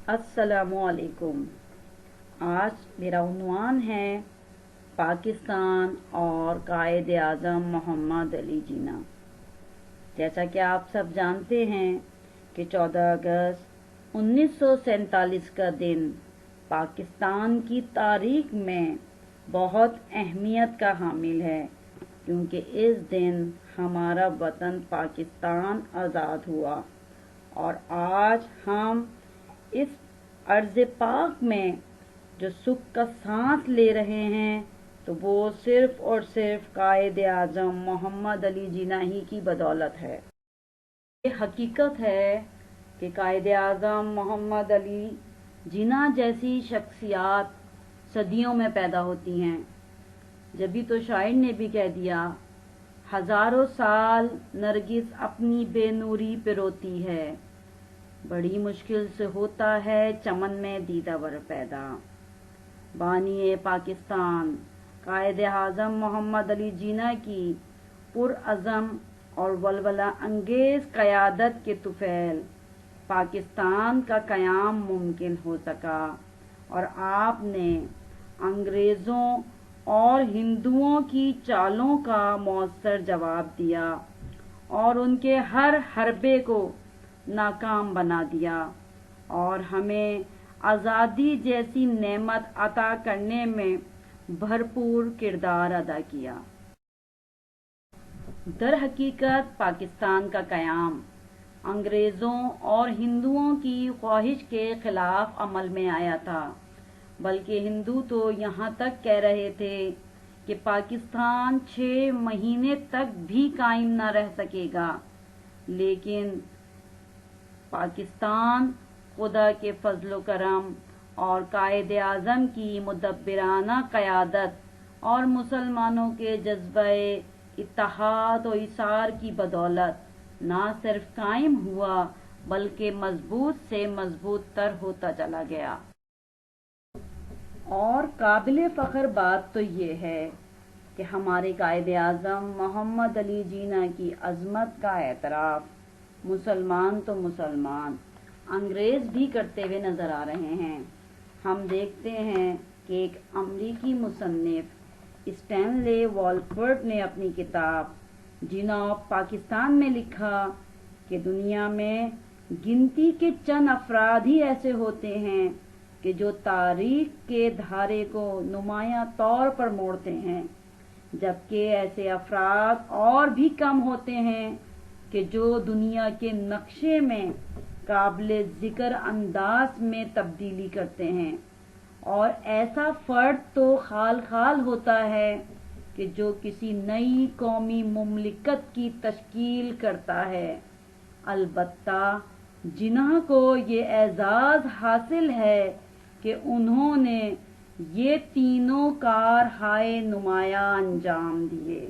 السلام علیکم۔ آج میرا عنوان ہے پاکستان اور قائد اعظم محمد علی جناح۔ جیسا کہ آپ سب جانتے ہیں کہ 14 اگست 1947 کا دن پاکستان کی تاریخ میں بہت اہمیت کا حامل ہے، کیونکہ اس دن ہمارا وطن پاکستان آزاد ہوا، اور آج ہم اس ارض پاک میں جو سکھ کا سانس لے رہے ہیں تو وہ صرف اور صرف قائد اعظم محمد علی جناح ہی کی بدولت ہے۔ یہ حقیقت ہے کہ قائد اعظم محمد علی جناح جیسی شخصیات صدیوں میں پیدا ہوتی ہیں۔ جبھی تو شاعر نے بھی کہہ دیا، ہزاروں سال نرگس اپنی بے نوری پہ روتی ہے، بڑی مشکل سے ہوتا ہے چمن میں دیدہ ور پیدا۔ بانی پاکستان قائد اعظم محمد علی جناح کی پرعزم اور ولولہ انگیز قیادت کے طفیل پاکستان کا قیام ممکن ہو سکا، اور آپ نے انگریزوں اور ہندوؤں کی چالوں کا مؤثر جواب دیا اور ان کے ہر حربے کو ناکام بنا دیا، اور ہمیں آزادی جیسی نعمت عطا کرنے میں بھرپور کردار ادا کیا۔ در حقیقت پاکستان کا قیام انگریزوں اور ہندوؤں کی خواہش کے خلاف عمل میں آیا تھا، بلکہ ہندو تو یہاں تک کہہ رہے تھے کہ پاکستان 6 مہینے تک بھی قائم نہ رہ سکے گا، لیکن پاکستان خدا کے فضل و کرم اور قائد اعظم کی مدبرانہ قیادت اور مسلمانوں کے جذبہ اتحاد و ایثار کی بدولت نہ صرف قائم ہوا بلکہ مضبوط سے مضبوط تر ہوتا چلا گیا۔ اور قابل فخر بات تو یہ ہے کہ ہمارے قائد اعظم محمد علی جناح کی عظمت کا اعتراف مسلمان تو مسلمان، انگریز بھی کرتے ہوئے نظر آ رہے ہیں۔ ہم دیکھتے ہیں کہ ایک امریکی مصنف اسٹینلے والفورڈ نے اپنی کتاب جناح آف پاکستان میں لکھا کہ دنیا میں گنتی کے چند افراد ہی ایسے ہوتے ہیں کہ جو تاریخ کے دھارے کو نمایاں طور پر موڑتے ہیں، جبکہ ایسے افراد اور بھی کم ہوتے ہیں کہ جو دنیا کے نقشے میں قابل ذکر انداز میں تبدیلی کرتے ہیں، اور ایسا فرد تو خال خال ہوتا ہے کہ جو کسی نئی قومی مملکت کی تشکیل کرتا ہے۔ البتہ جناح کو یہ اعزاز حاصل ہے کہ انہوں نے یہ تینوں کار ہائے نمایاں انجام دیے۔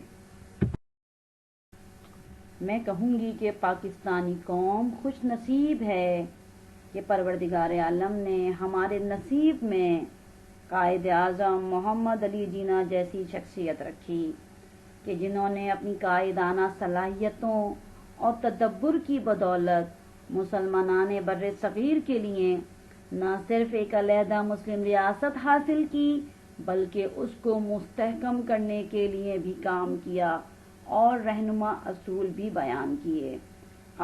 میں کہوں گی کہ پاکستانی قوم خوش نصیب ہے کہ پروردگار عالم نے ہمارے نصیب میں قائد اعظم محمد علی جناح جیسی شخصیت رکھی کہ جنہوں نے اپنی قائدانہ صلاحیتوں اور تدبر کی بدولت مسلمانان بر صغیر کے لیے نہ صرف ایک علیحدہ مسلم ریاست حاصل کی بلکہ اس کو مستحکم کرنے کے لیے بھی کام کیا اور رہنما اصول بھی بیان کیے۔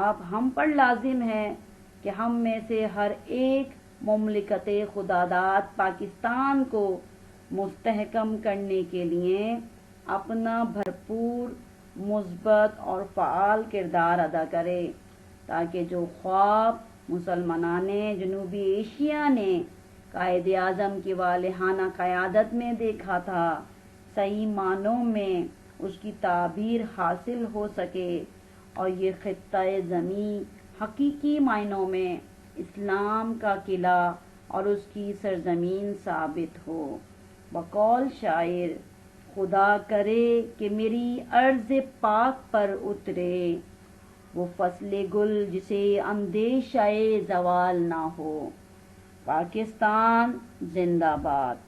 اب ہم پر لازم ہے کہ ہم میں سے ہر ایک مملکت خداداد پاکستان کو مستحکم کرنے کے لیے اپنا بھرپور مثبت اور فعال کردار ادا کرے، تاکہ جو خواب مسلمانان جنوبی ایشیا نے قائد اعظم کی والہانہ قیادت میں دیکھا تھا، صحیح معنوں میں اس کی تعبیر حاصل ہو سکے اور یہ خطہ زمین حقیقی معنوں میں اسلام کا قلعہ اور اس کی سرزمین ثابت ہو۔ بقول شاعر، خدا کرے کہ میری ارض پاک پر اترے وہ فصل گل جسے اندیشہ زوال نہ ہو۔ پاکستان زندہ باد۔